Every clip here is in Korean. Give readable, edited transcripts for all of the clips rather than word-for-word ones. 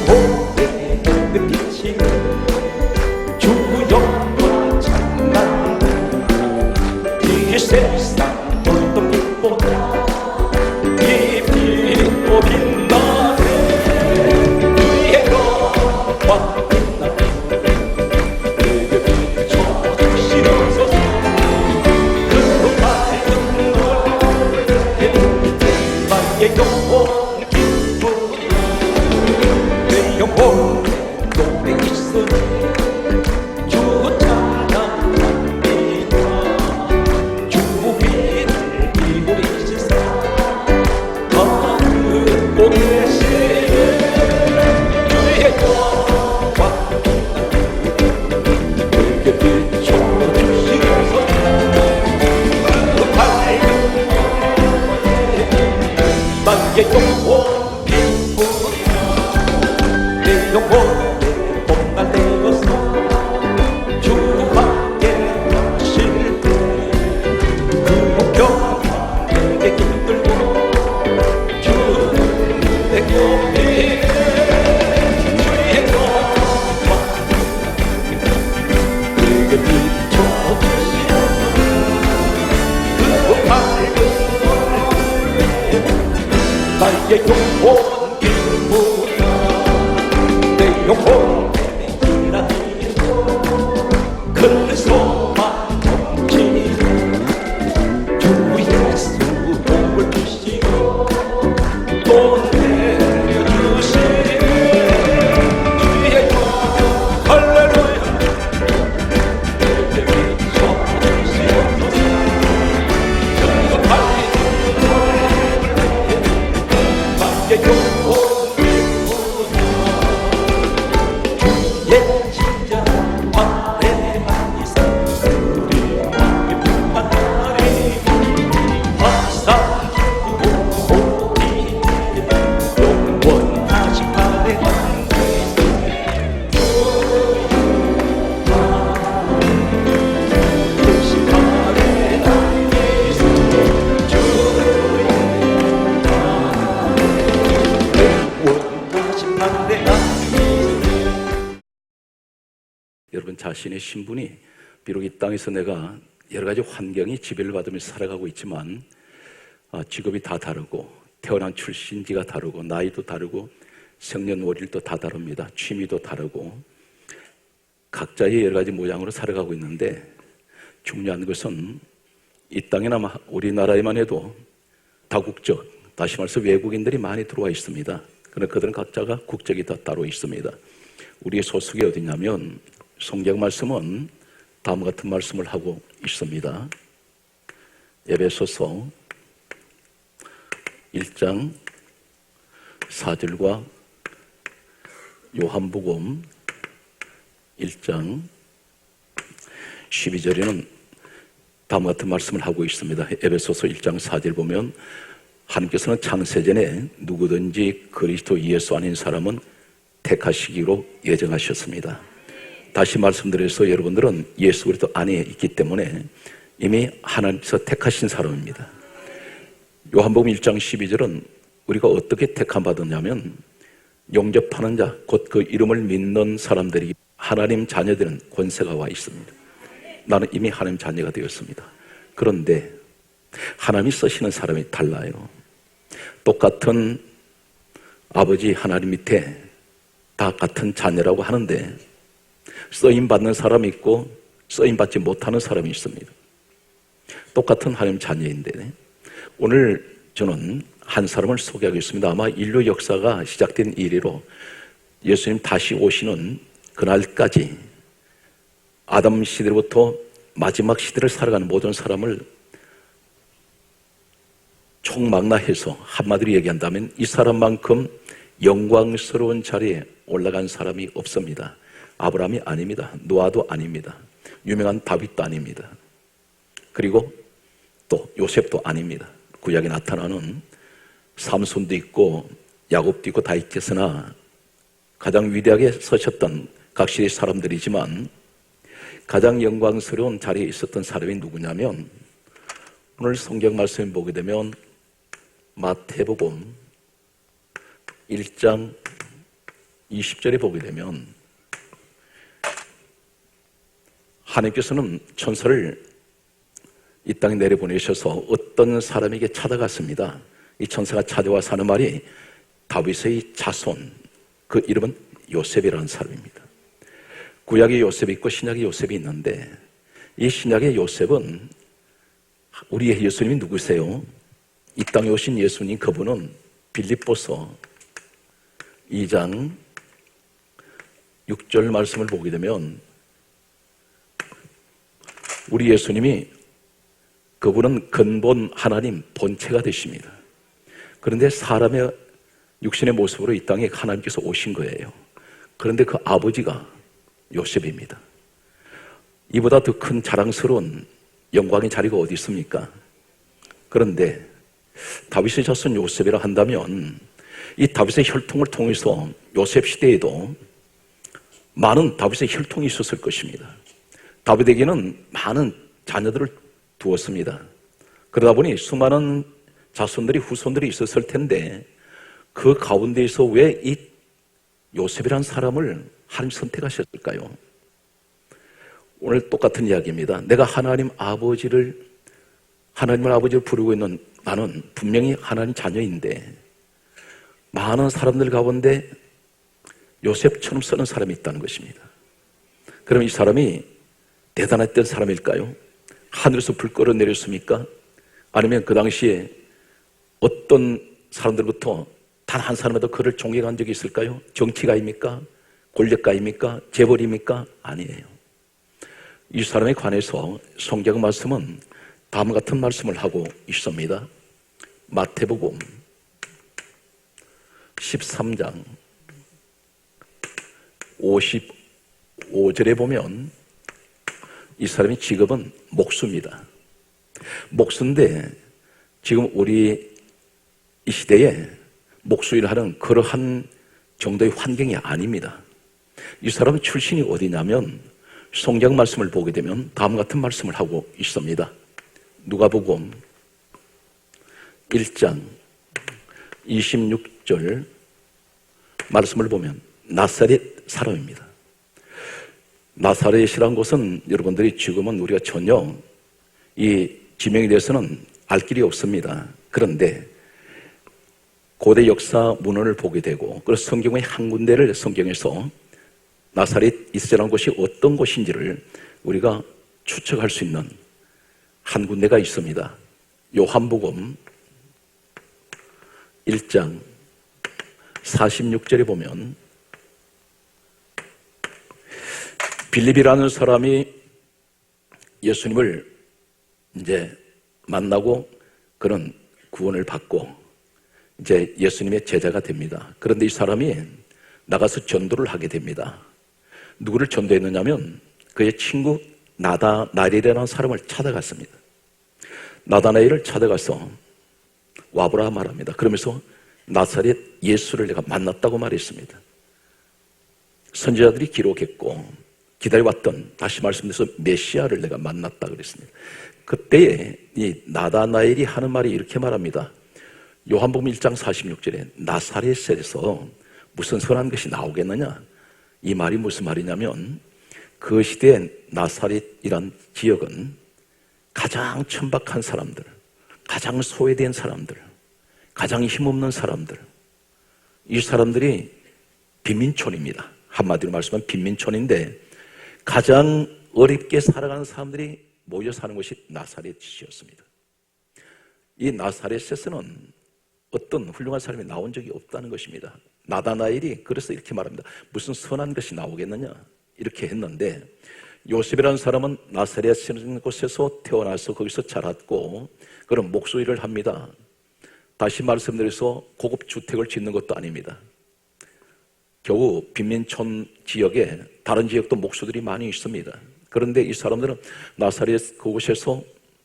영혼의 빛이 주영원 찬란 이 세상 어떤 빛보다 이 빛도 빛나네 그의 영광 빛나네 내게 비춰주시옵소서 그 밝은 노래 나의 영혼 기쁨 내 영혼 내 영혼 큰 소망 넘치니 주 예수 복을 주시고 또 내려주시니 주의 영 할렐루야 내게 비춰주시옵소서 전부 달리는 노래를 위해 밖에 영혼 여러분 자신의 신분이 비록 이 땅에서 내가 여러 가지 환경이 지배를 받으면서 살아가고 있지만 직업이 다 다르고 태어난 출신지가 다르고 나이도 다르고 생년월일도 다 다릅니다. 취미도 다르고 각자의 여러 가지 모양으로 살아가고 있는데 중요한 것은 이 땅에나 우리나라에만 해도 다국적, 다시 말해서 외국인들이 많이 들어와 있습니다. 그러나 그들은 각자가 국적이 다 따로 있습니다. 우리의 소속이 어디냐면 성경 말씀은 다음과 같은 말씀을 하고 있습니다. 에베소서 1장 4절과 요한복음 1장 12절에는 다음과 같은 말씀을 하고 있습니다. 에베소서 1장 4절 보면 하나님께서는 창세전에 누구든지 그리스도 예수 아닌 사람은 택하시기로 예정하셨습니다. 다시 말씀드려서 여러분들은 예수 그리스도 안에 있기 때문에 이미 하나님께서 택하신 사람입니다. 요한복음 1장 12절은 우리가 어떻게 택함 받았냐면 영접하는 자, 곧 그 이름을 믿는 사람들이 하나님 자녀되는 권세가 와 있습니다. 나는 이미 하나님 자녀가 되었습니다. 그런데 하나님이 쓰시는 사람이 달라요. 똑같은 아버지 하나님 밑에 다 같은 자녀라고 하는데 쓰임받는 사람이 있고 쓰임받지 못하는 사람이 있습니다. 똑같은 하나님 자녀인데 오늘 저는 한 사람을 소개하겠습니다. 아마 인류 역사가 시작된 이래로 예수님 다시 오시는 그날까지 아담 시대로부터 마지막 시대를 살아가는 모든 사람을 총망라해서 한마디로 얘기한다면 이 사람만큼 영광스러운 자리에 올라간 사람이 없습니다. 아브라함이 아닙니다. 노아도 아닙니다. 유명한 다윗도 아닙니다. 그리고 또 요셉도 아닙니다. 구약에 나타나는 삼손도 있고 야곱도 있고 다 있겠으나 가장 위대하게 서셨던 각 시대의 사람들이지만 가장 영광스러운 자리에 있었던 사람이 누구냐면 오늘 성경 말씀을 보게 되면 마태복음 1장 20절에 보게 되면 하나님께서는 천사를 이 땅에 내려보내셔서 어떤 사람에게 찾아갔습니다. 이 천사가 찾아와서 하는 말이 다윗의 자손, 그 이름은 요셉이라는 사람입니다. 구약의 요셉이 있고 신약의 요셉이 있는데 이 신약의 요셉은 우리의 예수님이 누구세요? 이 땅에 오신 예수님, 그분은 빌립보서 2장 6절 말씀을 보게 되면 우리 예수님이 그분은 근본 하나님 본체가 되십니다. 그런데 사람의 육신의 모습으로 이 땅에 하나님께서 오신 거예요. 그런데 그 아버지가 요셉입니다. 이보다 더 큰 자랑스러운 영광의 자리가 어디 있습니까? 그런데 다윗의 자손 요셉이라 한다면 이 다윗의 혈통을 통해서 요셉 시대에도 많은 다윗의 혈통이 있었을 것입니다. 다윗에게는 많은 자녀들을 두었습니다. 그러다 보니 수많은 자손들이 후손들이 있었을 텐데 그 가운데에서 왜 이 요셉이라는 사람을 하나님 선택하셨을까요? 오늘 똑같은 이야기입니다. 내가 하나님을 아버지를 부르고 있는 나는 분명히 하나님 자녀인데 많은 사람들 가운데 요셉처럼 쓰는 사람이 있다는 것입니다. 그럼 이 사람이 대단했던 사람일까요? 하늘에서 불 끌어내렸습니까? 아니면 그 당시에 어떤 사람들부터 단 한 사람에도 그를 존경한 적이 있을까요? 정치가입니까? 권력가입니까? 재벌입니까? 아니에요. 이 사람에 관해서 성경 말씀은 다음 같은 말씀을 하고 있습니다. 마태복음 13장 55절에 보면 이 사람의 직업은 목수입니다. 목수인데 지금 우리 이 시대에 목수일을 하는 그러한 정도의 환경이 아닙니다. 이 사람 출신이 어디냐면 성경 말씀을 보게 되면 다음 같은 말씀을 하고 있습니다. 누가복음 1장 26절 말씀을 보면 나사렛 사람입니다. 나사렛이라는 곳은 여러분들이 지금은 우리가 전혀 이 지명에 대해서는 알 길이 없습니다. 그런데 고대 역사 문헌을 보게 되고 그래서 성경의 한 군데를 성경에서 나사렛 이스라엘이라는 곳이 어떤 곳인지를 우리가 추측할 수 있는 한 군데가 있습니다. 요한복음 1장 46절에 보면 빌립이라는 사람이 예수님을 이제 만나고 그런 구원을 받고 이제 예수님의 제자가 됩니다. 그런데 이 사람이 나가서 전도를 하게 됩니다. 누구를 전도했느냐면 그의 친구 나다나엘이라는 사람을 찾아갔습니다. 나다나엘을 찾아가서 와보라 말합니다. 그러면서 나사렛 예수를 내가 만났다고 말했습니다. 선지자들이 기록했고 기다려왔던, 다시 말씀드려서 메시아를 내가 만났다 그랬습니다. 그때에 이 나다나엘이 하는 말이 이렇게 말합니다. 요한복음 1장 46절에 나사렛에서 무슨 선한 것이 나오겠느냐? 이 말이 무슨 말이냐면 그 시대에 나사렛이란 지역은 가장 천박한 사람들, 가장 소외된 사람들, 가장 힘없는 사람들, 이 사람들이 빈민촌입니다. 한마디로 말씀하면 빈민촌인데 가장 어렵게 살아가는 사람들이 모여 사는 곳이 나사렛이었습니다. 이 나사렛에서는 어떤 훌륭한 사람이 나온 적이 없다는 것입니다. 나다나엘이 그래서 이렇게 말합니다. 무슨 선한 것이 나오겠느냐? 이렇게 했는데 요셉이라는 사람은 나사렛이라는 곳에서 태어나서 거기서 자랐고 그런 목소리를 합니다. 다시 말씀드려서 고급 주택을 짓는 것도 아닙니다. 겨우 빈민촌 지역에 다른 지역도 목수들이 많이 있습니다. 그런데 이 사람들은 나사렛 그곳에서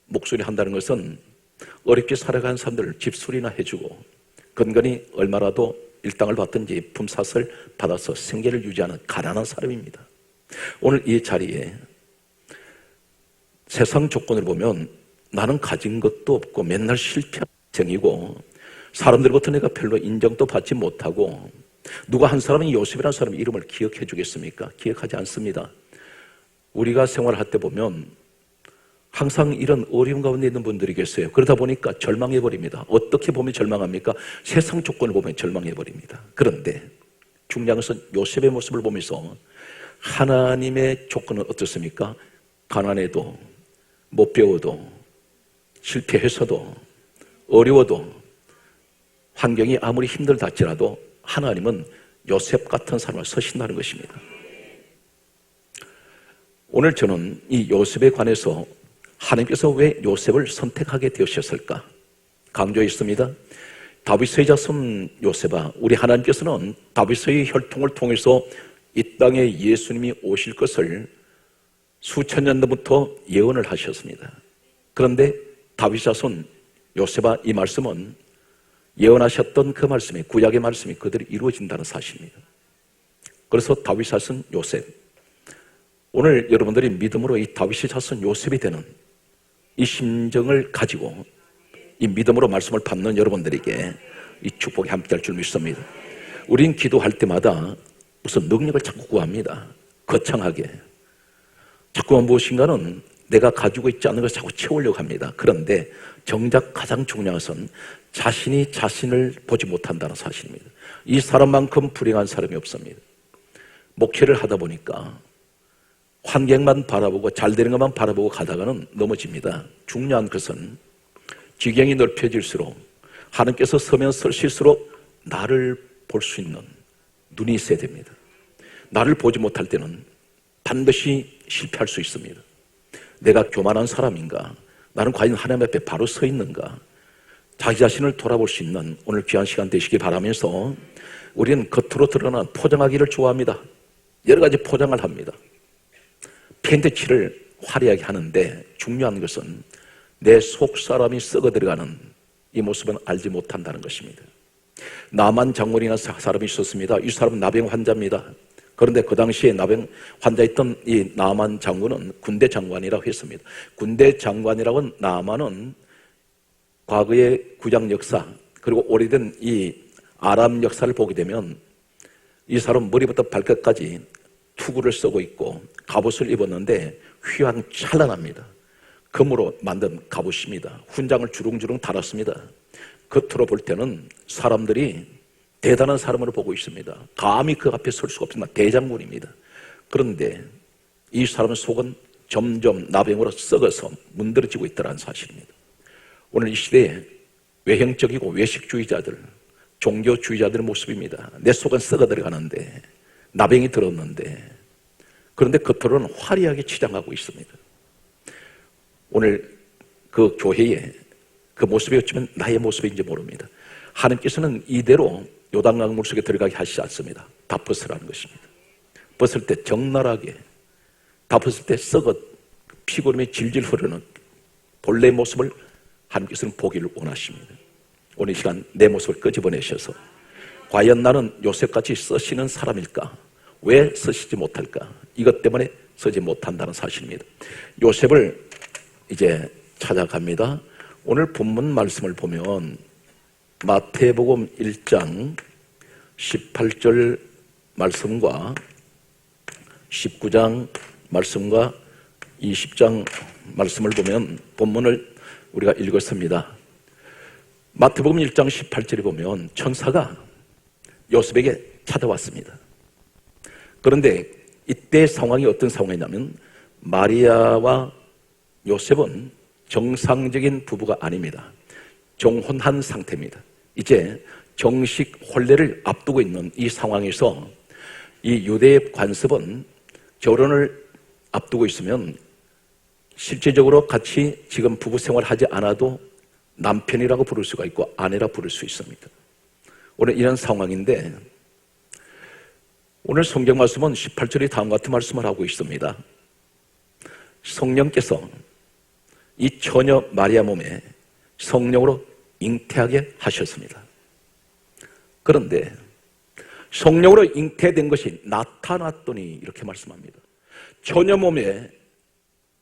목소리 한다는 것은 어렵게 살아가는 사람들을 집수리나 해주고 건건히 얼마라도 일당을 받든지 품삯을 받아서 생계를 유지하는 가난한 사람입니다. 오늘 이 자리에 세상 조건을 보면 나는 가진 것도 없고 맨날 실패한 생이고 사람들부터 내가 별로 인정도 받지 못하고 누가 한 사람이 요셉이라는 사람의 이름을 기억해 주겠습니까? 기억하지 않습니다. 우리가 생활할 때 보면 항상 이런 어려운 가운데 있는 분들이 계세요. 그러다 보니까 절망해버립니다. 어떻게 보면 절망합니까? 세상 조건을 보면 절망해버립니다. 그런데 중요한 것은 요셉의 모습을 보면서 하나님의 조건은 어떻습니까? 가난해도 못 배워도 실패해서도 어려워도 환경이 아무리 힘들다 할지라도 하나님은 요셉 같은 사람을 서신다는 것입니다. 오늘 저는 이 요셉에 관해서 하나님께서 왜 요셉을 선택하게 되셨을까? 강조했습니다. 다윗의 자손 요셉아, 우리 하나님께서는 다윗의 혈통을 통해서 이 땅에 예수님이 오실 것을 수천 년 전부터 예언을 하셨습니다. 그런데 다윗 자손 요셉아, 이 말씀은 예언하셨던 그 말씀이, 구약의 말씀이 그대로 이루어진다는 사실입니다. 그래서 다윗 자손 요셉, 오늘 여러분들이 믿음으로 이 다윗의 자손 요셉이 되는 이 심정을 가지고 이 믿음으로 말씀을 받는 여러분들에게 이 축복이 함께할 줄 믿습니다. 우린 기도할 때마다 무슨 능력을 자꾸 구합니다. 거창하게 자꾸만 무엇인가는 내가 가지고 있지 않은 것을 자꾸 채우려고 합니다. 그런데 정작 가장 중요한 것은 자신이 자신을 보지 못한다는 사실입니다. 이 사람만큼 불행한 사람이 없습니다. 목회를 하다 보니까 환경만 바라보고 잘 되는 것만 바라보고 가다가는 넘어집니다. 중요한 것은 지경이 넓혀질수록 하나님께서 서면 설실수록 나를 볼 수 있는 눈이 있어야 됩니다. 나를 보지 못할 때는 반드시 실패할 수 있습니다. 내가 교만한 사람인가? 나는 과연 하나님 앞에 바로 서 있는가? 자기 자신을 돌아볼 수 있는 오늘 귀한 시간 되시기 바라면서 우리는 겉으로 드러난 포장하기를 좋아합니다. 여러 가지 포장을 합니다. 팬트치를 화려하게 하는데 중요한 것은 내 속 사람이 썩어 들어가는 이 모습은 알지 못한다는 것입니다. 나만 장군이라는 사람이 있었습니다. 이 사람은 나병 환자입니다. 그런데 그 당시에 나병 환자였던 이 나만 장군은 군대 장관이라고 했습니다. 군대 장관이라고는 나만은 과거의 구장 역사 그리고 오래된 이 아람 역사를 보게 되면 이 사람 머리부터 발끝까지 투구를 쓰고 있고 갑옷을 입었는데 휘황찬란합니다. 금으로 만든 갑옷입니다. 훈장을 주렁주렁 달았습니다. 겉으로 볼 때는 사람들이 대단한 사람으로 보고 있습니다. 감히 그 앞에 설 수가 없습니다. 대장군입니다. 그런데 이 사람의 속은 점점 나병으로 썩어서 문드러지고 있다는 사실입니다. 오늘 이 시대에 외형적이고 외식주의자들, 종교주의자들의 모습입니다. 내 속은 썩어 들어가는데 나병이 들었는데 그런데 겉으로는 화려하게 치장하고 있습니다. 오늘 그 교회에 그 모습이 어쩌면 나의 모습인지 모릅니다. 하나님께서는 이대로 요단강 물속에 들어가게 하시지 않습니다. 다 벗으라는 것입니다. 벗을 때 적나라하게, 다 벗을 때 썩어 피고름이 질질 흐르는 본래의 모습을 하나님께서는 보기를 원하십니다. 오늘 이 시간 내 모습을 끄집어내셔서 과연 나는 요셉같이 쓰시는 사람일까? 왜 쓰시지 못할까? 이것 때문에 쓰지 못한다는 사실입니다. 요셉을 이제 찾아갑니다. 오늘 본문 말씀을 보면 마태복음 1장 18절 말씀과 19장 말씀과 20장 말씀을 보면 본문을 우리가 읽었습니다. 마태복음 1장 18절에 보면 천사가 요셉에게 찾아왔습니다. 그런데 이때 상황이 어떤 상황이냐면 마리아와 요셉은 정상적인 부부가 아닙니다. 정혼한 상태입니다. 이제 정식 혼례를 앞두고 있는 이 상황에서 이 유대의 관습은 결혼을 앞두고 있으면 실제적으로 같이 지금 부부 생활하지 않아도 남편이라고 부를 수가 있고 아내라 부를 수 있습니다. 오늘 이런 상황인데 오늘 성경 말씀은 18절에 다음과 같은 말씀을 하고 있습니다. 성령께서 이 처녀 마리아 몸에 성령으로 잉태하게 하셨습니다. 그런데 성령으로 잉태된 것이 나타났더니 이렇게 말씀합니다. 처녀 몸에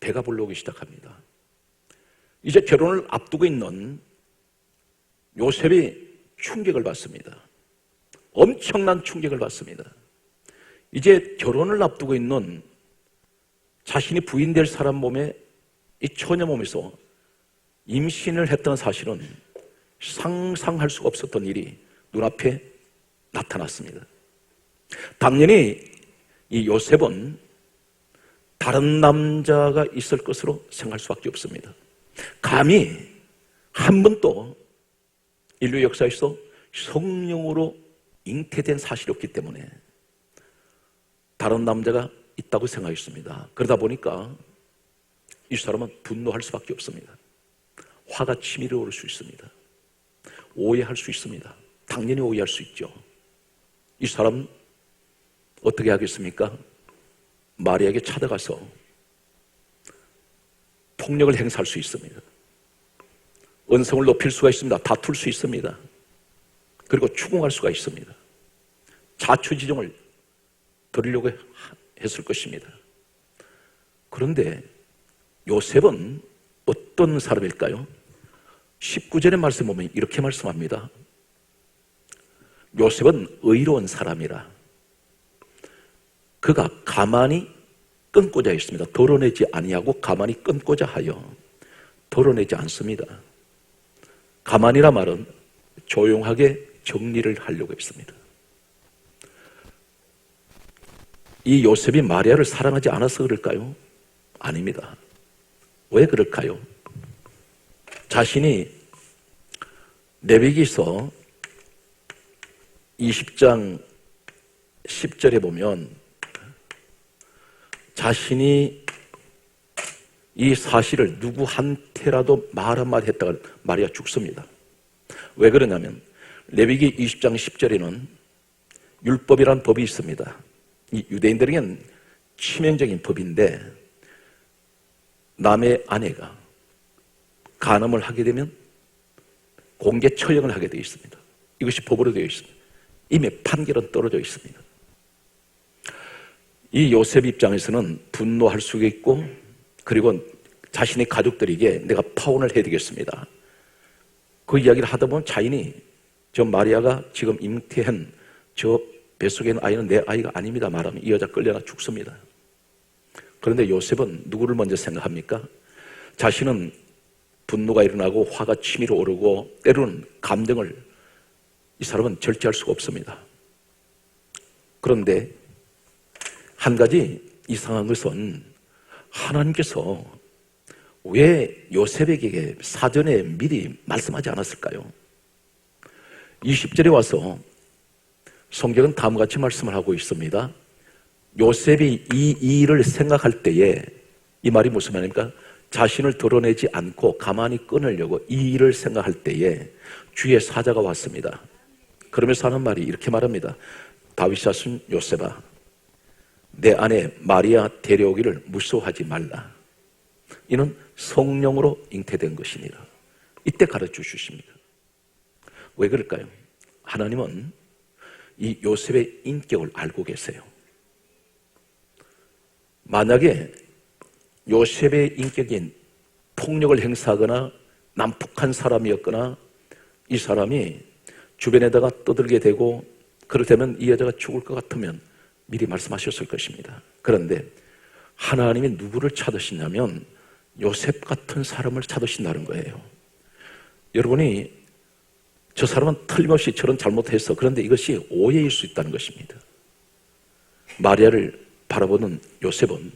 배가 불러오기 시작합니다. 이제 결혼을 앞두고 있는 요셉이 충격을 받습니다. 엄청난 충격을 받습니다. 이제 결혼을 앞두고 있는 자신이 부인될 사람 몸에 이 처녀 몸에서 임신을 했던 사실은 상상할 수가 없었던 일이 눈앞에 나타났습니다. 당연히 이 요셉은 다른 남자가 있을 것으로 생각할 수밖에 없습니다. 감히 한 번도 인류 역사에서 성령으로 잉태된 사실이 없기 때문에 다른 남자가 있다고 생각했습니다. 그러다 보니까 이 사람은 분노할 수밖에 없습니다. 화가 치밀어 오를 수 있습니다. 오해할 수 있습니다. 당연히 오해할 수 있죠. 이 사람 어떻게 하겠습니까? 마리아에게 찾아가서 폭력을 행사할 수 있습니다. 언성을 높일 수가 있습니다. 다툴 수 있습니다. 그리고 추궁할 수가 있습니다. 자초지종을 드리려고 했을 것입니다. 그런데 요셉은 어떤 사람일까요? 19절의 말씀 보면 이렇게 말씀합니다. 요셉은 의로운 사람이라 그가 가만히 끊고자 했습니다. 덜어내지 아니하고 가만히 끊고자 하여 덜어내지 않습니다. 가만히라 말은 조용하게 정리를 하려고 했습니다. 이 요셉이 마리아를 사랑하지 않아서 그럴까요? 아닙니다. 왜 그럴까요? 자신이 레위기서 20장 10절에 보면 자신이 이 사실을 누구한테라도 말 한마디 했다가 마리아 죽습니다. 왜 그러냐면 레위기 20장 10절에는 율법이란 법이 있습니다. 이 유대인들에겐 치명적인 법인데 남의 아내가 간음을 하게 되면 공개 처형을 하게 되어 있습니다. 이것이 법으로 되어 있습니다. 이미 판결은 떨어져 있습니다. 이 요셉 입장에서는 분노할 수가 있고 그리고 자신의 가족들에게 내가 파혼을 해야 되겠습니다. 그 이야기를 하다 보면 자인이 저 마리아가 지금 잉태한 저 뱃속에 있는 아이는 내 아이가 아닙니다 말하면 이 여자 끌려나 죽습니다. 그런데 요셉은 누구를 먼저 생각합니까? 자신은 분노가 일어나고 화가 치밀어 오르고 때로는 감정을 이 사람은 절제할 수가 없습니다. 그런데 한 가지 이상한 것은 하나님께서 왜 요셉에게 사전에 미리 말씀하지 않았을까요? 20절에 와서 성경은 다음과 같이 말씀을 하고 있습니다. 요셉이 이 일을 생각할 때에 이 말이 무슨 말입니까? 자신을 드러내지 않고 가만히 끊으려고 이 일을 생각할 때에 주의 사자가 왔습니다. 그러면서 하는 말이 이렇게 말합니다. 다윗 자손 요셉아, 내 아내 마리아 데려오기를 무서워하지 말라. 이는 성령으로 잉태된 것이니라. 이때 가르쳐 주십니다. 왜 그럴까요? 하나님은 이 요셉의 인격을 알고 계세요. 만약에 요셉의 인격인 폭력을 행사하거나 난폭한 사람이었거나 이 사람이 주변에다가 떠들게 되고 그렇다면 이 여자가 죽을 것 같으면 미리 말씀하셨을 것입니다. 그런데 하나님이 누구를 찾으시냐면 요셉 같은 사람을 찾으신다는 거예요. 여러분이 저 사람은 틀림없이 저런 잘못했어. 그런데 이것이 오해일 수 있다는 것입니다. 마리아를 바라보는 요셉은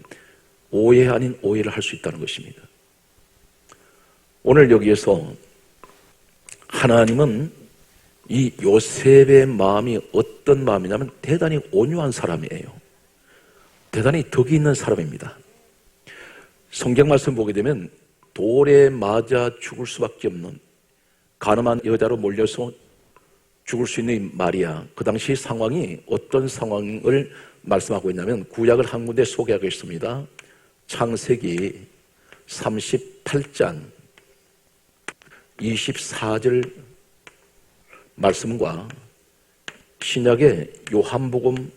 오해 아닌 오해를 할 수 있다는 것입니다. 오늘 여기에서 하나님은 이 요셉의 마음이 어떤 마음이냐면 대단히 온유한 사람이에요. 대단히 덕이 있는 사람입니다. 성경 말씀 보게 되면 돌에 맞아 죽을 수밖에 없는 가늠한 여자로 몰려서 죽을 수 있는 마리아, 그 당시 상황이 어떤 상황을 말씀하고 있냐면 구약을 한 군데 소개하고 있습니다. 창세기 38장 24절 말씀과 신약의 요한복음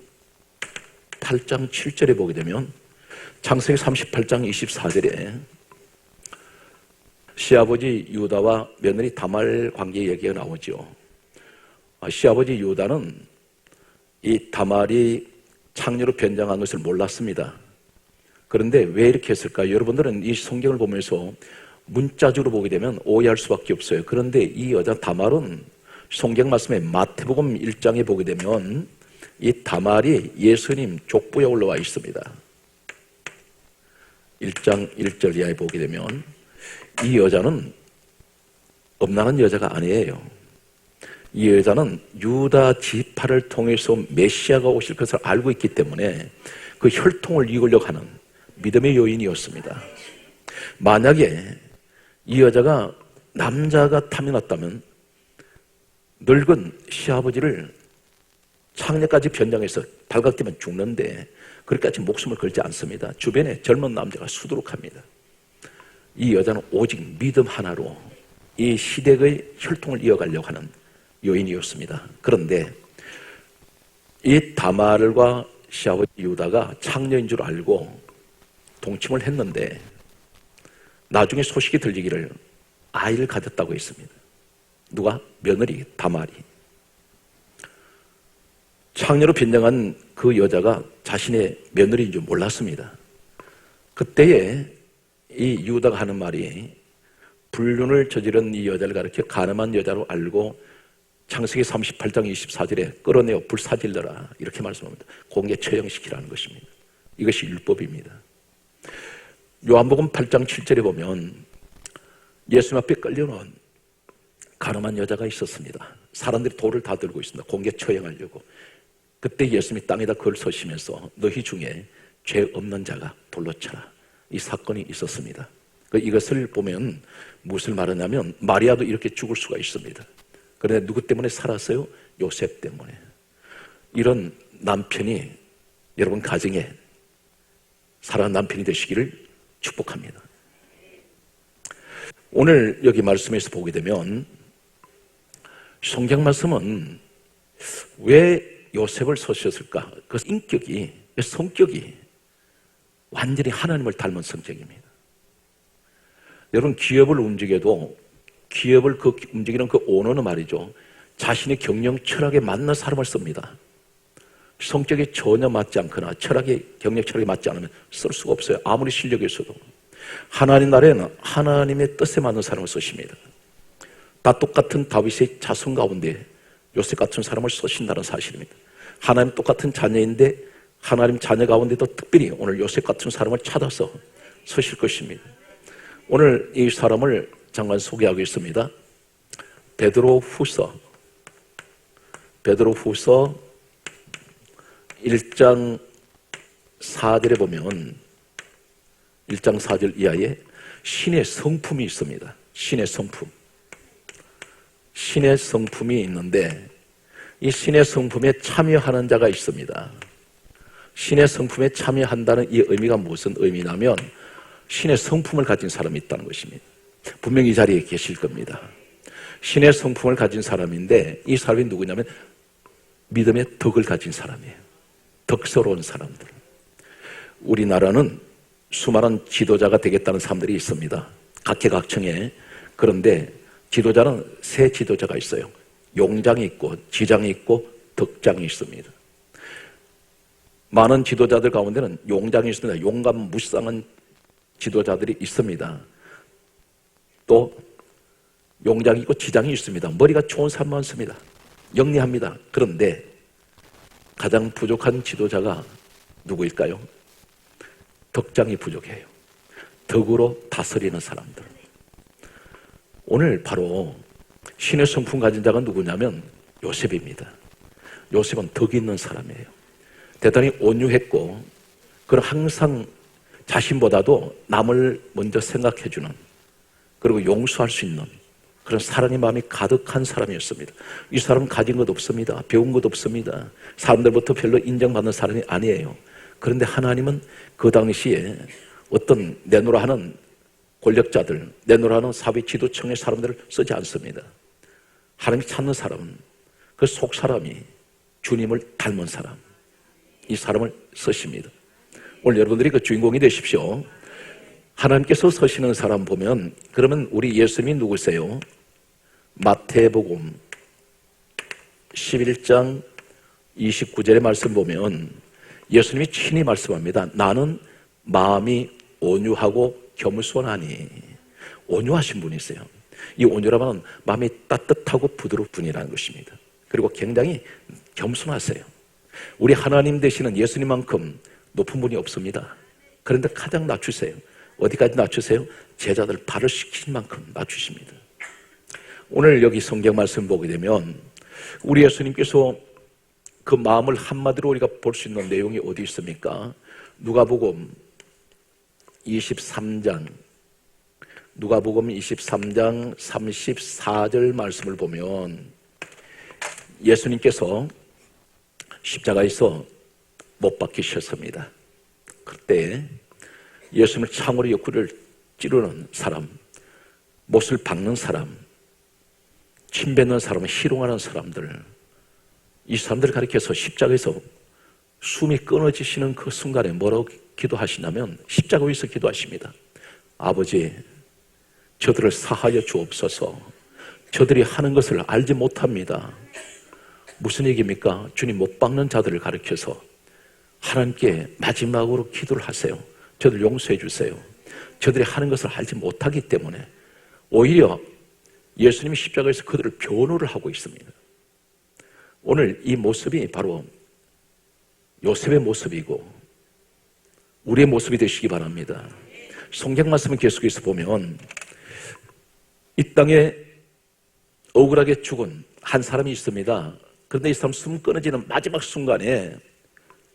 8장 7절에 보게 되면 창세기 38장 24절에 시아버지 유다와 며느리 다말 관계 얘기가 나오죠. 시아버지 유다는 이 다말이 창녀로 변장한 것을 몰랐습니다. 그런데 왜 이렇게 했을까요? 여러분들은 이 성경을 보면서 문자적으로 보게 되면 오해할 수밖에 없어요. 그런데 이 여자 다말은 성경 말씀에 마태복음 1장에 보게 되면 이 다말이 예수님 족보에 올라와 있습니다. 1장 1절 이하에 보게 되면 이 여자는 엄란한 여자가 아니에요. 이 여자는 유다 지파를 통해서 메시아가 오실 것을 알고 있기 때문에 그 혈통을 이으려고 하는 믿음의 여인이었습니다. 만약에 이 여자가 남자가 탐이 났다면 늙은 시아버지를 창녀까지 변장해서 발각되면 죽는데 그렇게까지 목숨을 걸지 않습니다. 주변에 젊은 남자가 수두룩합니다. 이 여자는 오직 믿음 하나로 이 시댁의 혈통을 이어가려고 하는 여인이었습니다. 그런데 이 다말과 시아버지 유다가 창녀인 줄 알고 동침을 했는데 나중에 소식이 들리기를 아이를 가졌다고 했습니다. 누가? 며느리 다말이. 창녀로 변장한 그 여자가 자신의 며느리인 줄 몰랐습니다. 그때에 이 유다가 하는 말이 불륜을 저지른 이 여자를 가리켜 가늠한 여자로 알고 창세기 38장 24절에 끌어내어 불사질러라 이렇게 말씀합니다. 공개 처형시키라는 것입니다. 이것이 율법입니다. 요한복음 8장 7절에 보면 예수님 앞에 끌려놓은 가늠한 여자가 있었습니다. 사람들이 돌을 다 들고 있습니다. 공개 처형하려고. 그때 예수님이 땅에다 걸 서시면서 너희 중에 죄 없는 자가 돌로 쳐라. 이 사건이 있었습니다. 이것을 보면 무엇을 말하냐면 마리아도 이렇게 죽을 수가 있습니다. 그런데 누구 때문에 살았어요? 요셉 때문에. 이런 남편이 여러분 가정에 사랑하는 남편이 되시기를 축복합니다. 오늘 여기 말씀에서 보게 되면 성경 말씀은 왜 요셉을 서셨을까? 그 인격이, 그 성격이 완전히 하나님을 닮은 성격입니다. 여러분 기업을 움직여도 기업을 움직이는 그 오너는 말이죠. 자신의 경영 철학에 맞는 사람을 씁니다. 성격이 전혀 맞지 않거나 경영 철학이 맞지 않으면 쓸 수가 없어요. 아무리 실력이 있어도. 하나님 나라에는 하나님의 뜻에 맞는 사람을 쓰십니다. 다 똑같은 다윗의 자손 가운데 요셉 같은 사람을 쓰신다는 사실입니다. 하나님 똑같은 자녀인데 하나님 자녀 가운데도 특별히 오늘 요셉 같은 사람을 찾아서 쓰실 것입니다. 오늘 이 사람을 잠깐 소개하겠습니다. 베드로 후서 1장 4절에 보면 1장 4절 이하에 신의 성품이 있습니다. 신의 성품이 있는데 이 신의 성품에 참여하는 자가 있습니다. 신의 성품에 참여한다는 이 의미가 무슨 의미냐면 신의 성품을 가진 사람이 있다는 것입니다. 분명히 이 자리에 계실 겁니다. 신의 성품을 가진 사람인데 이 사람이 누구냐면 믿음의 덕을 가진 사람이에요. 덕스러운 사람들. 우리나라는 수많은 지도자가 되겠다는 사람들이 있습니다. 각계각층에. 그런데 지도자는 세 지도자가 있어요. 용장이 있고 지장이 있고 덕장이 있습니다. 많은 지도자들 가운데는 용장이 있습니다. 용감 무쌍한 지도자들이 있습니다. 또 용장이 있고 지장이 있습니다. 머리가 좋은 사람 많습니다. 영리합니다. 그런데 가장 부족한 지도자가 누구일까요? 덕장이 부족해요. 덕으로 다스리는 사람들. 오늘 바로 신의 성품 가진 자가 누구냐면 요셉입니다. 요셉은 덕이 있는 사람이에요. 대단히 온유했고 그는 항상 자신보다도 남을 먼저 생각해주는 그리고 용서할 수 있는 그런 사랑의 마음이 가득한 사람이었습니다. 이 사람은 가진 것 없습니다. 배운 것 없습니다. 사람들부터 별로 인정받는 사람이 아니에요. 그런데 하나님은 그 당시에 어떤 내노라 하는 권력자들, 내노라 하는 사회 지도층의 사람들을 쓰지 않습니다. 하나님이 찾는 사람은 그 속 사람이 주님을 닮은 사람, 이 사람을 쓰십니다. 오늘 여러분들이 그 주인공이 되십시오. 하나님께서 서시는 사람 보면 그러면 우리 예수님이 누구세요? 마태복음 11장 29절의 말씀 보면 예수님이 친히 말씀합니다. 나는 마음이 온유하고 겸손하니. 온유하신 분이세요. 이 온유라면 마음이 따뜻하고 부드러운 분이라는 것입니다. 그리고 굉장히 겸손하세요. 우리 하나님 되시는 예수님만큼 높은 분이 없습니다. 그런데 가장 낮추세요. 어디까지 낮추세요? 제자들 발을 씻길 만큼 낮추십니다. 오늘 여기 성경 말씀 보게 되면 우리 예수님께서 그 마음을 한마디로 우리가 볼 수 있는 내용이 어디 있습니까? 누가복음 23장 34절 말씀을 보면 예수님께서 십자가에서 못 박히셨습니다. 그때 예수님을 창으로 옆구리를 찌르는 사람, 못을 박는 사람, 침 뱉는 사람을 희롱하는 사람들, 이 사람들을 가리켜서 십자가에서 숨이 끊어지시는 그 순간에 뭐라고 기도하시냐면 십자가 위에서 기도하십니다. 아버지, 저들을 사하여 주옵소서. 저들이 하는 것을 알지 못합니다. 무슨 얘기입니까? 주님 못 박는 자들을 가리켜서 하나님께 마지막으로 기도를 하세요. 저들 용서해 주세요. 저들이 하는 것을 알지 못하기 때문에 오히려 예수님이 십자가에서 그들을 변호를 하고 있습니다. 오늘 이 모습이 바로 요셉의 모습이고 우리의 모습이 되시기 바랍니다. 성경 말씀을 계속해서 보면 이 땅에 억울하게 죽은 한 사람이 있습니다. 그런데 이 사람 숨 끊어지는 마지막 순간에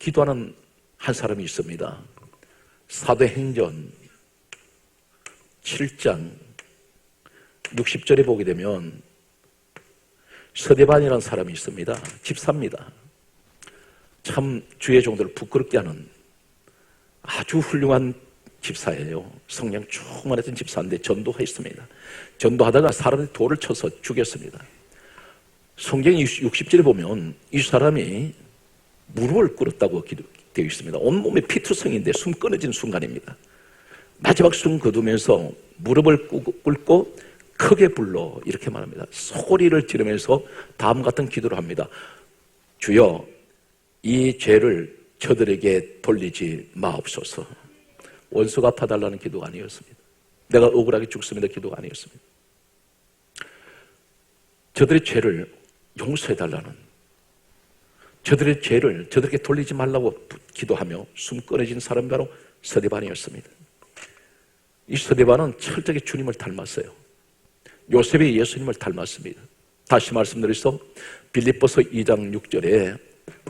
기도하는 한 사람이 있습니다. 사도행전 7장 60절에 보게 되면 서대반이라는 사람이 있습니다. 집사입니다. 참 주의 종들을 부끄럽게 하는 아주 훌륭한 집사예요. 성령 충만했던 집사인데 전도했습니다. 전도하다가 사람들이 돌을 쳐서 죽였습니다. 성경 60절에 보면 이 사람이 무릎을 꿇었다고 되어 있습니다. 온몸에 피투성인데 숨 끊어진 순간입니다. 마지막 숨 거두면서 무릎을 꿇고 크게 불러 이렇게 말합니다. 소리를 지르면서 다음 같은 기도를 합니다. 주여, 이 죄를 저들에게 돌리지 마옵소서. 원수가 갚아달라는 기도가 아니었습니다. 내가 억울하게 죽습니다 기도가 아니었습니다. 저들의 죄를 용서해달라는, 저들의 죄를 저들에게 돌리지 말라고 기도하며 숨 끊어진 사람이 바로 서대반이었습니다. 이 서대반은 철저하게 주님을 닮았어요. 요셉이 예수님을 닮았습니다. 다시 말씀드려서 빌립보서 2장 6절에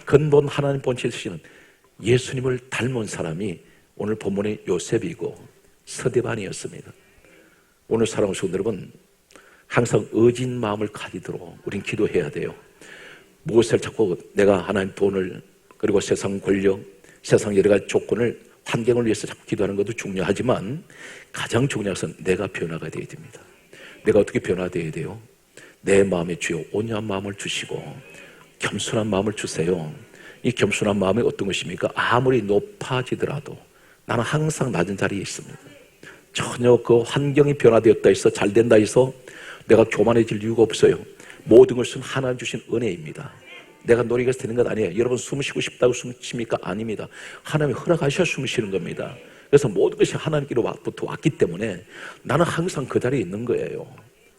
근본 하나님 본체시는 예수님을 닮은 사람이 오늘 본문의 요셉이고 서대반이었습니다. 오늘 사랑하는 성도 여러분, 항상 의진 마음을 가지도록 우린 기도해야 돼요. 무엇을 자꾸 내가 하나님 돈을 그리고 세상 권력, 세상 여러 가지 조건을 환경을 위해서 자꾸 기도하는 것도 중요하지만 가장 중요한 것은 내가 변화가 되어야 됩니다. 내가 어떻게 변화되어야 돼요? 내 마음에 주여 온유한 마음을 주시고 겸손한 마음을 주세요. 이 겸손한 마음이 어떤 것입니까? 아무리 높아지더라도 나는 항상 낮은 자리에 있습니다. 전혀 그 환경이 변화되었다 해서 잘 된다 해서 내가 교만해질 이유가 없어요. 모든 것은 하나님 주신 은혜입니다. 내가 노력해서 되는 것 아니에요. 여러분 숨 쉬고 싶다고 숨 쉽니까? 아닙니다. 하나님이 허락하셔야 숨 쉬는 겁니다. 그래서 모든 것이 하나님께로부터 왔기 때문에 나는 항상 그 자리에 있는 거예요.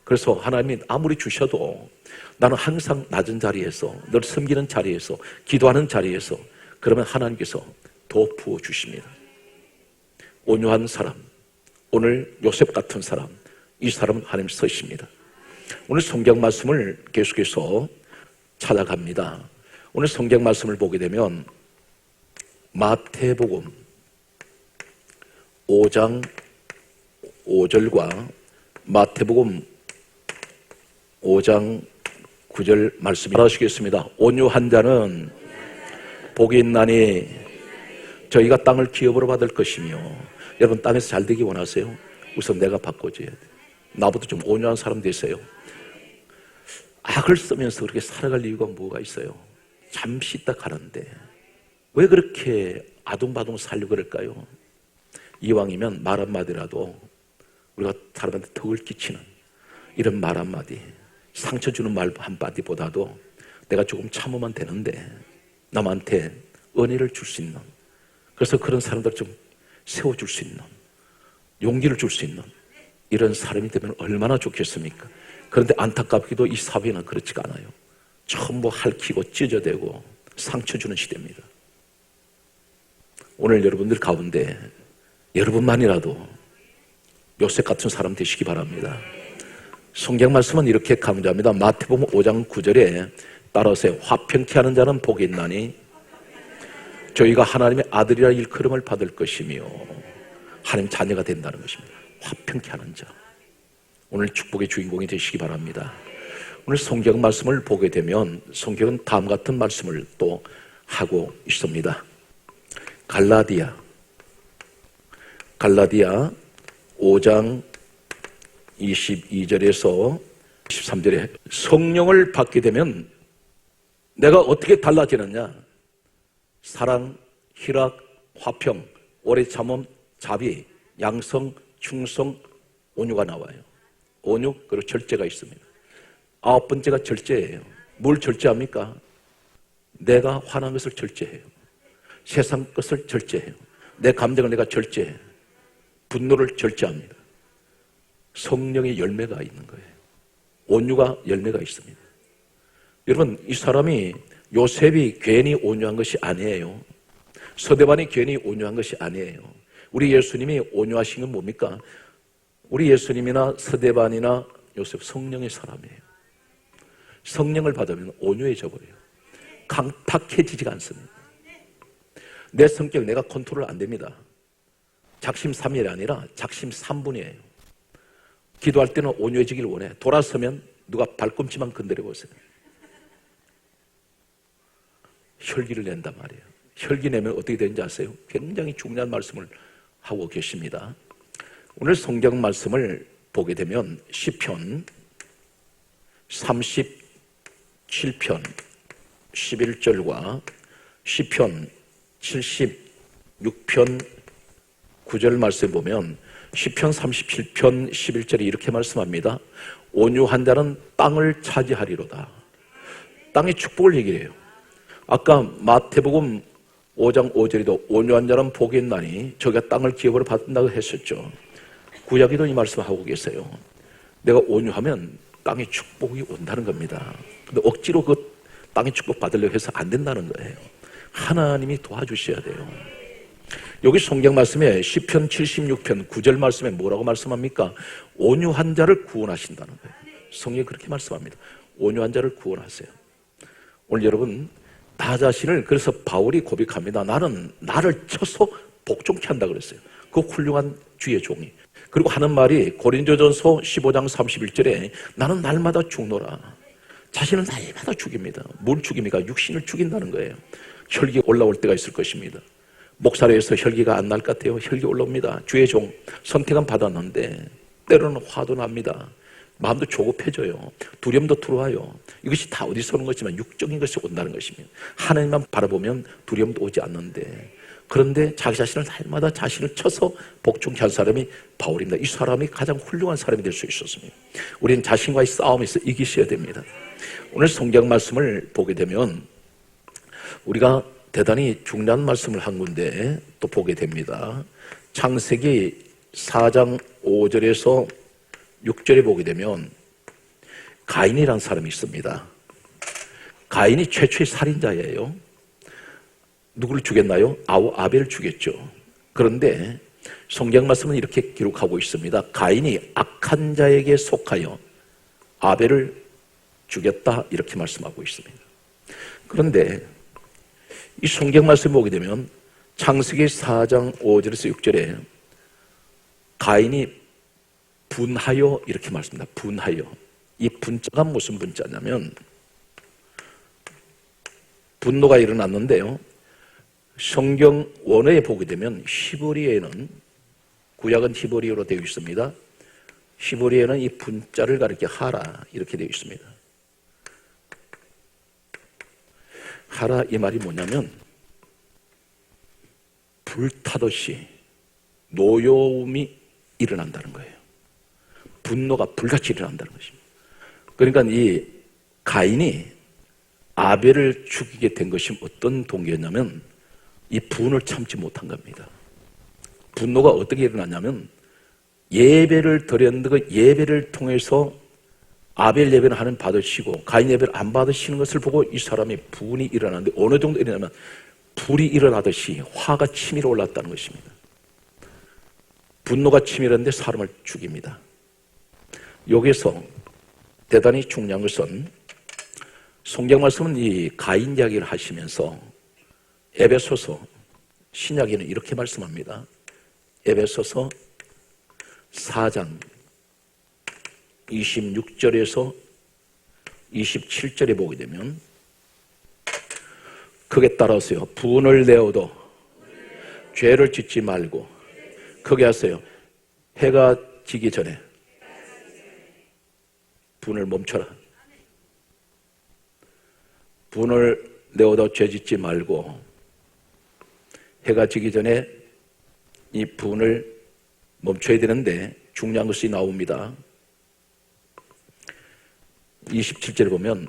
그래서 하나님이 아무리 주셔도 나는 항상 낮은 자리에서, 늘 섬기는 자리에서, 기도하는 자리에서, 그러면 하나님께서 더 부어주십니다. 온유한 사람, 오늘 요셉 같은 사람, 이 사람은 하나님 서십니다. 오늘 성경 말씀을 계속해서 찾아갑니다. 오늘 성경 말씀을 보게 되면 마태복음 5장 5절과 마태복음 5장 9절 말씀을 하시겠습니다. 온유한 자는 복이 있나니 저희가 땅을 기업으로 받을 것이며. 여러분 땅에서 잘 되기 원하세요? 우선 내가 바꿔줘야 돼. 나보다 좀 온유한 사람 되세요. 악을 쓰면서 그렇게 살아갈 이유가 뭐가 있어요? 잠시 있다 가는데 왜 그렇게 아둥바둥 살려고 그럴까요? 이왕이면 말 한마디라도 우리가 사람한테 덕을 끼치는 이런 말 한마디, 상처 주는 말 한마디보다도 내가 조금 참으면 되는데 남한테 은혜를 줄 수 있는, 그래서 그런 사람들 좀 세워줄 수 있는, 용기를 줄 수 있는 이런 사람이 되면 얼마나 좋겠습니까? 그런데 안타깝게도 이 사회는 그렇지가 않아요. 전부 핥히고 찢어대고 상처 주는 시대입니다. 오늘 여러분들 가운데 여러분만이라도 요셉 같은 사람 되시기 바랍니다. 성경 말씀은 이렇게 강조합니다. 마태복음 5장 9절에 따라서 화평케 하는 자는 복이 있나니 저희가 하나님의 아들이라 일컬음을 받을 것이며 하나님 자녀가 된다는 것입니다. 화평케 하는 자. 오늘 축복의 주인공이 되시기 바랍니다. 오늘 성경 말씀을 보게 되면 성경은 다음 같은 말씀을 또 하고 있습니다. 갈라디아 5장 22절에서 23절에 성령을 받게 되면 내가 어떻게 달라지느냐? 사랑, 희락, 화평, 오래 참음, 자비, 양성, 충성, 온유가 나와요. 온유 그리고 절제가 있습니다. 9번째가 절제예요. 뭘 절제합니까? 내가 화난 것을 절제해요. 세상 것을 절제해요. 내 감정을 내가 절제해요. 분노를 절제합니다. 성령의 열매가 있는 거예요. 온유가 열매가 있습니다. 여러분, 이 사람이 요셉이 괜히 온유한 것이 아니에요. 서대반이 괜히 온유한 것이 아니에요. 우리 예수님이 온유하신 건 뭡니까? 우리 예수님이나 서대반이나 요셉 성령의 사람이에요. 성령을 받으면 온유해져 버려요. 강팍해지지가 않습니다. 내 성격 내가 컨트롤 안 됩니다. 작심삼일이 아니라 작심삼분이에요. 기도할 때는 온유해지길 원해. 돌아서면 누가 발꿈치만 건드려 보세요. 혈기를 낸단 말이에요. 혈기 내면 어떻게 되는지 아세요? 굉장히 중요한 말씀을 하고 계십니다. 오늘 성경 말씀을 보게 되면 시편 37편 11절과 시편 76편 9절 말씀 보면 시편 37편 11절에 이렇게 말씀합니다. 온유한 자는 땅을 차지하리로다. 땅의 축복을 얘기해요. 아까 마태복음 5장 5절에도 온유한 자는 복이 있나니 저가 땅을 기업으로 받는다고 했었죠. 구약에도 이 말씀하고 계세요. 내가 온유하면 땅의 축복이 온다는 겁니다. 근데 억지로 그 땅의 축복 받으려고 해서 안 된다는 거예요. 하나님이 도와주셔야 돼요. 여기 성경 말씀에 시편 76편 9절 말씀에 뭐라고 말씀합니까? 온유한 자를 구원하신다는 거예요. 성경이 그렇게 말씀합니다. 온유한 자를 구원하세요. 오늘 여러분, 나 자신을, 그래서 바울이 고백합니다. 나는 나를 쳐서 복종케 한다 그랬어요. 그 훌륭한 주의 종이. 그리고 하는 말이 고린도전서 15장 31절에 나는 날마다 죽노라. 자신은 날마다 죽입니다. 뭘 죽입니까? 육신을 죽인다는 거예요. 혈기가 올라올 때가 있을 것입니다. 목사로에서 혈기가 안 날 것 같아요. 혈기 올라옵니다. 주의 종 선택은 받았는데 때로는 화도 납니다. 마음도 조급해져요. 두려움도 들어와요. 이것이 다 어디서 오는 것이지만 육적인 것이 온다는 것입니다. 하나님만 바라보면 두려움도 오지 않는데, 그런데 자기 자신을 날마다 자신을 쳐서 복종케 한 사람이 바울입니다. 이 사람이 가장 훌륭한 사람이 될 수 있었습니다. 우리는 자신과의 싸움에서 이기셔야 됩니다. 오늘 성경 말씀을 보게 되면 우리가 대단히 중요한 말씀을 한 건데 또 보게 됩니다. 창세기 4장 5절에서 6절에 보게 되면 가인이라는 사람이 있습니다. 가인이 최초의 살인자예요. 누구를 죽였나요? 아벨을 죽였죠. 그런데 성경 말씀은 이렇게 기록하고 있습니다. 가인이 악한 자에게 속하여 아벨을 죽였다, 이렇게 말씀하고 있습니다. 그런데 이 성경 말씀을 보게 되면 창세기 4장 5절에서 6절에 가인이 분하여, 이렇게 말씀합니다. 분하여. 이 분자가 무슨 분자냐면 분노가 일어났는데요. 성경 원어에 보게 되면 히브리어에는, 구약은 히브리어로 되어 있습니다. 히브리어에는 이 분자를 가리켜 하라, 이렇게 되어 있습니다. 하라, 이 말이 뭐냐면 불타듯이 노여움이 일어난다는 거예요. 분노가 불같이 일어난다는 것입니다. 그러니까 이 가인이 아벨을 죽이게 된 것이 어떤 동기였냐면 이 분을 참지 못한 겁니다. 분노가 어떻게 일어났냐면 예배를 드렸는데 그 예배를 통해서 아벨 예배를 하는 받으시고 가인 예배를 안 받으시는 것을 보고 이 사람이 분이 일어나는데, 어느 정도 일어나면 불이 일어나듯이 화가 치밀어 올랐다는 것입니다. 분노가 치밀었는데 사람을 죽입니다. 여기서 대단히 중요한 것은 성경 말씀은 이 가인 이야기를 하시면서 에베소서 신약에는 이렇게 말씀합니다. 에베소서 4장 26절에서 27절에 보게 되면 크게 따라하세요. 분을 내어도 죄를 짓지 말고, 크게 하세요. 해가 지기 전에 분을 멈춰라. 분을 내어도 죄 짓지 말고 해가 지기 전에 이 분을 멈춰야 되는데 중요한 것이 나옵니다. 27절에 보면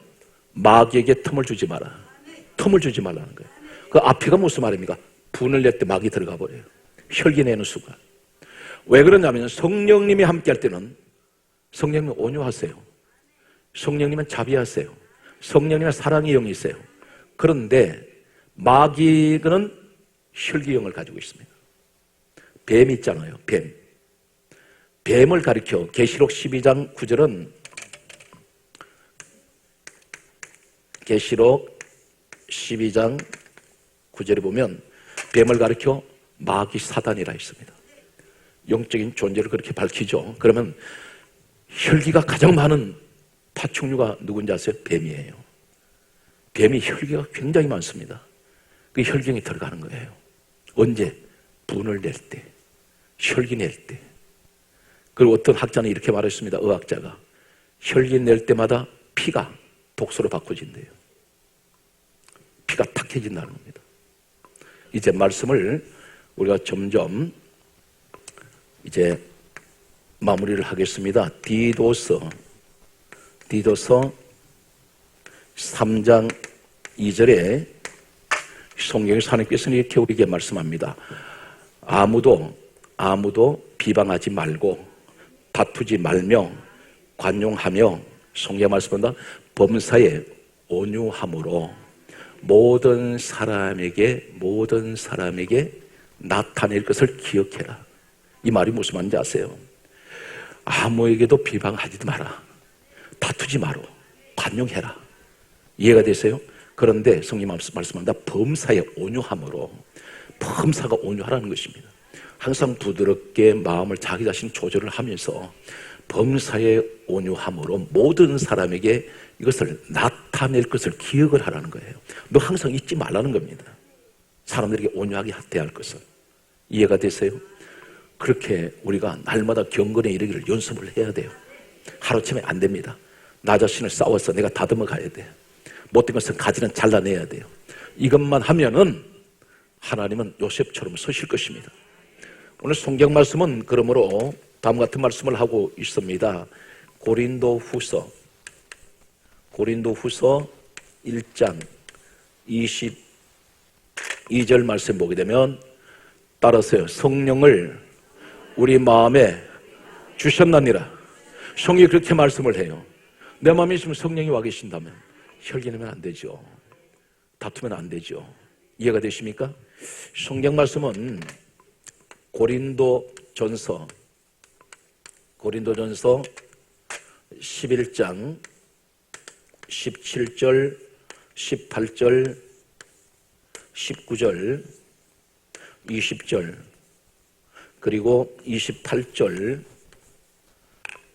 마귀에게 틈을 주지 마라. 틈을 주지 말라는 거예요. 그 앞에가 무슨 말입니까? 분을 낼 때 마귀 들어가 버려요. 혈기 내는 순간. 왜 그러냐면 성령님이 함께 할 때는 성령님은 온유하세요. 성령님은 자비하세요. 성령님의 사랑의 영이 있어요. 그런데 마귀는 혈기영을 가지고 있습니다. 뱀 있잖아요. 뱀을 가리켜 계시록 12장 9절은 계시록 12장 9절에 보면 뱀을 가리켜 마귀 사단이라 있습니다. 영적인 존재를 그렇게 밝히죠. 그러면 혈기가 가장 많은 파충류가 누군지 아세요? 뱀이에요. 뱀이 혈기가 굉장히 많습니다. 그 혈경이 들어가는 거예요. 언제? 분을 낼 때, 혈기 낼 때. 그리고 어떤 학자는 이렇게 말했습니다. 의학자가 혈기 낼 때마다 피가 독소로 바꿔진대요. 피가 탁해진다는 겁니다. 이제 말씀을 우리가 점점 이제 마무리를 하겠습니다. 디도서 3장 2절에 성경에서 하나님께서는 이렇게 우리에게 말씀합니다. 아무도 비방하지 말고 다투지 말며 관용하며, 성경 말씀한다, 범사에 온유함으로 모든 사람에게 나타낼 것을 기억해라. 이 말이 무슨 말인지 아세요? 아무에게도 비방하지 마라. 다투지 마라. 관용해라. 이해가 되세요? 그런데 성경 말씀합니다. 범사에 온유함으로, 범사가 온유하라는 것입니다. 항상 부드럽게 마음을 자기 자신 조절을 하면서 범사에 온유함으로 모든 사람에게 이것을 나타낼 것을 기억을 하라는 거예요. 너 항상 잊지 말라는 겁니다. 사람들에게 온유하게 대할 것을. 이해가 되세요? 그렇게 우리가 날마다 경건에 이르기를 연습을 해야 돼요. 하루쯤에 안 됩니다. 나 자신을 싸워서 내가 다듬어 가야 돼요. 못된 것은 가지는 잘라내야 돼요. 이것만 하면은 하나님은 요셉처럼 서실 것입니다. 오늘 성경 말씀은 그러므로 다음 같은 말씀을 하고 있습니다. 고린도후서 1장 22절 말씀 보게 되면 따라서요. 성령을 우리 마음에 주셨나니라. 성경이 그렇게 말씀을 해요. 내 마음에 있으면 성령이 와 계신다면 혈기내면 안 되죠. 다투면 안 되죠. 이해가 되십니까? 성경 말씀은 고린도전서 11장 17절 18절 19절 20절 그리고 28절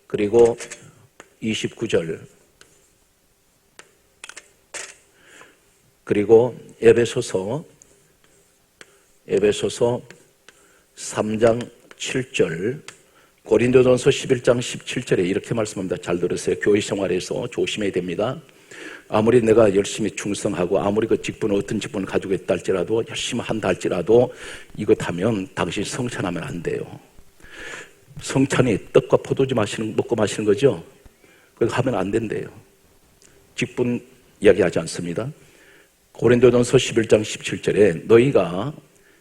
그리고 29절 그리고 에베소서 3장 7절, 고린도전서 11장 17절에 이렇게 말씀합니다. 잘 들으세요. 교회 생활에서 조심해야 됩니다. 아무리 내가 열심히 충성하고 아무리 그 직분을 어떤 직분을 가지고 있다 할지라도 열심히 한다 할지라도 이것 하면 당신 성찬하면 안 돼요. 성찬이 떡과 포도주 먹고 마시는 거죠. 그거 하면 안 된대요. 직분 이야기하지 않습니다. 고린도전서 11장 17절에 너희가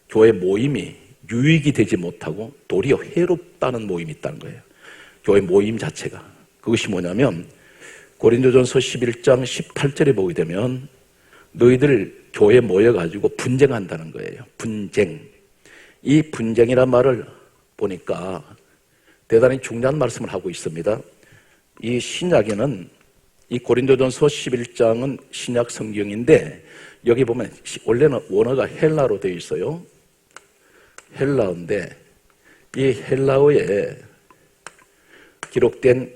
교회 모임이 유익이 되지 못하고 도리어 해롭다는 모임이 있다는 거예요. 교회 모임 자체가. 그것이 뭐냐면 고린도전서 11장 18절에 보게 되면 너희들 교회에 모여가지고 분쟁한다는 거예요. 분쟁. 이 분쟁이란 말을 보니까 대단히 중요한 말씀을 하고 있습니다. 이 신약에는 이 고린도전서 11장은 신약 성경인데 여기 보면 원래는 원어가 헬라로 되어 있어요. 헬라어인데 이 헬라어에 기록된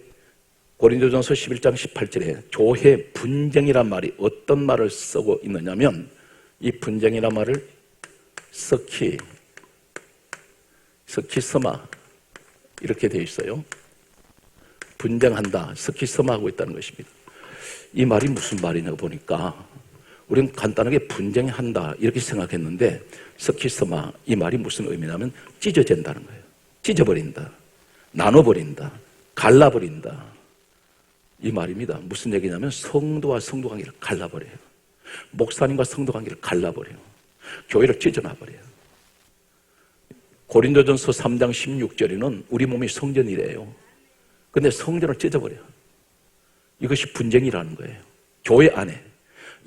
고린도전서 11장 18절에 교회 분쟁이란 말이 어떤 말을 쓰고 있느냐면 이 분쟁이란 말을 스키스마 이렇게 되어 있어요. 분쟁한다, 스키스마하고 있다는 것입니다. 이 말이 무슨 말이냐고 보니까 우리는 간단하게 분쟁한다 이렇게 생각했는데 스키스마 이 말이 무슨 의미냐면 찢어진다는 거예요. 찢어버린다, 나눠버린다, 갈라버린다 이 말입니다. 무슨 얘기냐면 성도와 성도 관계를 갈라버려요. 목사님과 성도 관계를 갈라버려요. 교회를 찢어놔버려요. 고린도전서 3장 16절에는 우리 몸이 성전이래요. 근데 성전을 찢어버려요. 이것이 분쟁이라는 거예요. 교회 안에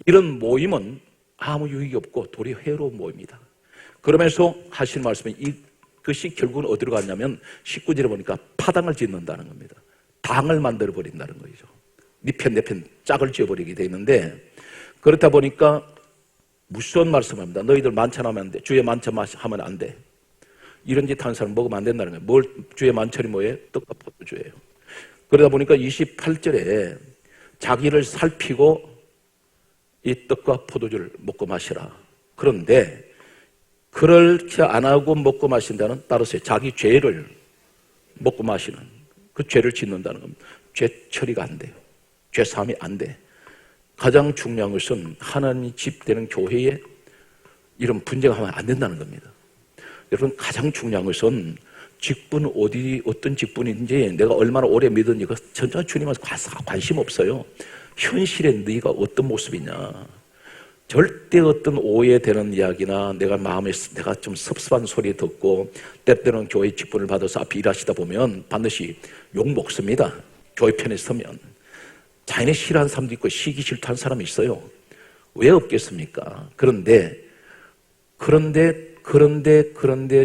이런 모임은 아무 유익이 없고 도리어 해로운 모임이다. 그러면서 하시는 말씀은 이것이 결국은 어디로 갔냐면 19절에 보니까 파당을 짓는다는 겁니다. 당을 만들어버린다는 거죠. 네 편 내 편 짝을 지어버리게 돼 있는데, 그렇다 보니까 무서운 말씀합니다. 너희들 만찬하면 안 돼. 주의 만찬하면 안 돼. 이런 짓 하는 사람 먹으면 안 된다는 거예요. 주의 만찬이 뭐예요? 떡과 포도주예요. 그러다 보니까 28절에 자기를 살피고 이 떡과 포도주를 먹고 마시라. 그런데 그렇게 안 하고 먹고 마신다는, 따라서 자기 죄를 먹고 마시는, 그 죄를 짓는다는 겁니다. 죄 처리가 안 돼요. 죄 사함이 안 돼. 가장 중요한 것은 하나님이 집되는 교회에 이런 분쟁을 하면 안 된다는 겁니다. 여러분, 가장 중요한 것은 직분, 어떤 직분인지 내가 얼마나 오래 믿었는지 그 전혀 주님한테 관심 없어요. 현실에 네가 어떤 모습이냐. 절대 어떤 오해되는 이야기나 내가 마음에 내가 좀 섭섭한 소리 듣고 때때로는 교회 직분을 받아서 앞에 일하시다 보면 반드시 욕 먹습니다. 교회 편에 서면. 자기네 싫어하는 사람도 있고 시기 질투하는 사람이 있어요. 왜 없겠습니까? 그런데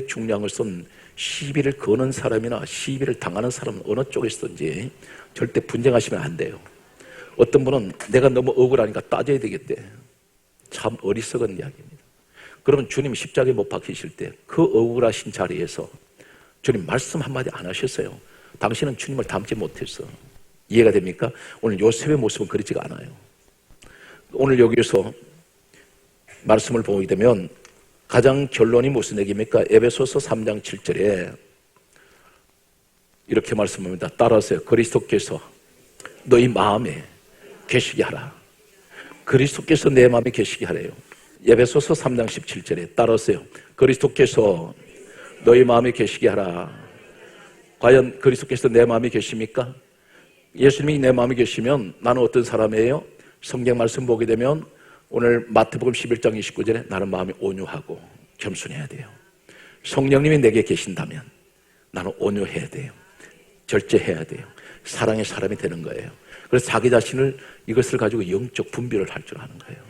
중요한 것은 시비를 거는 사람이나 시비를 당하는 사람은 어느 쪽에서든지 절대 분쟁하시면 안 돼요. 어떤 분은 내가 너무 억울하니까 따져야 되겠대. 참 어리석은 이야기입니다. 그러면 주님 십자가에 못 박히실 때 그 억울하신 자리에서 주님 말씀 한마디 안 하셨어요. 당신은 주님을 닮지 못했어. 이해가 됩니까? 오늘 요셉의 모습은 그렇지가 않아요. 오늘 여기서 말씀을 보게 되면 가장 결론이 무슨 얘기입니까? 에베소서 3장 7절에 이렇게 말씀합니다. 따라서 그리스도께서 너희 마음에 계시게 하라. 그리스도께서 내 마음에 계시게 하래요. 에베소서 3장 17절에 따라서요. 그리스도께서 너희 마음에 계시게 하라. 과연 그리스도께서 내 마음에 계십니까? 예수님이 내 마음에 계시면 나는 어떤 사람이에요? 성경 말씀 보게 되면 오늘 마태복음 11장 29절에 나는 마음이 온유하고 겸손해야 돼요. 성령님이 내게 계신다면 나는 온유해야 돼요. 절제해야 돼요. 사랑의 사람이 되는 거예요. 그래서 자기 자신을 이것을 가지고 영적 분별을 할 줄 아는 거예요.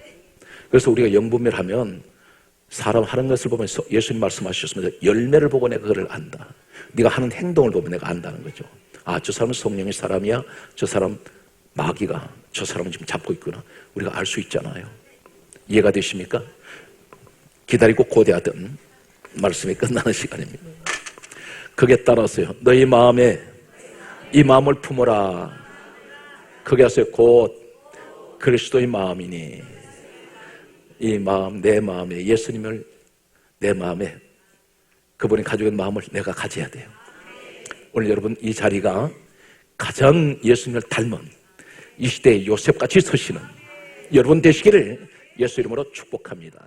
그래서 우리가 영분별하면 사람 하는 것을 보면서 예수님 말씀하셨습니다. 열매를 보고 내가 그를 안다. 네가 하는 행동을 보면 내가 안다는 거죠. 아, 저 사람은 성령의 사람이야. 저 사람 마귀가 저 사람은 지금 잡고 있구나. 우리가 알 수 있잖아요. 이해가 되십니까? 기다리고 고대하던 말씀이 끝나는 시간입니다. 그게 따라서요. 너희 마음에 이 마음을 품어라. 그게 하세요. 곧 그리스도의 마음이니. 이 마음, 내 마음에 예수님을 내 마음에 그분이 가지고 있는 마음을 내가 가져야 돼요. 오늘 여러분 이 자리가 가장 예수님을 닮은 이 시대의 요셉같이 서시는 여러분 되시기를 예수 이름으로 축복합니다.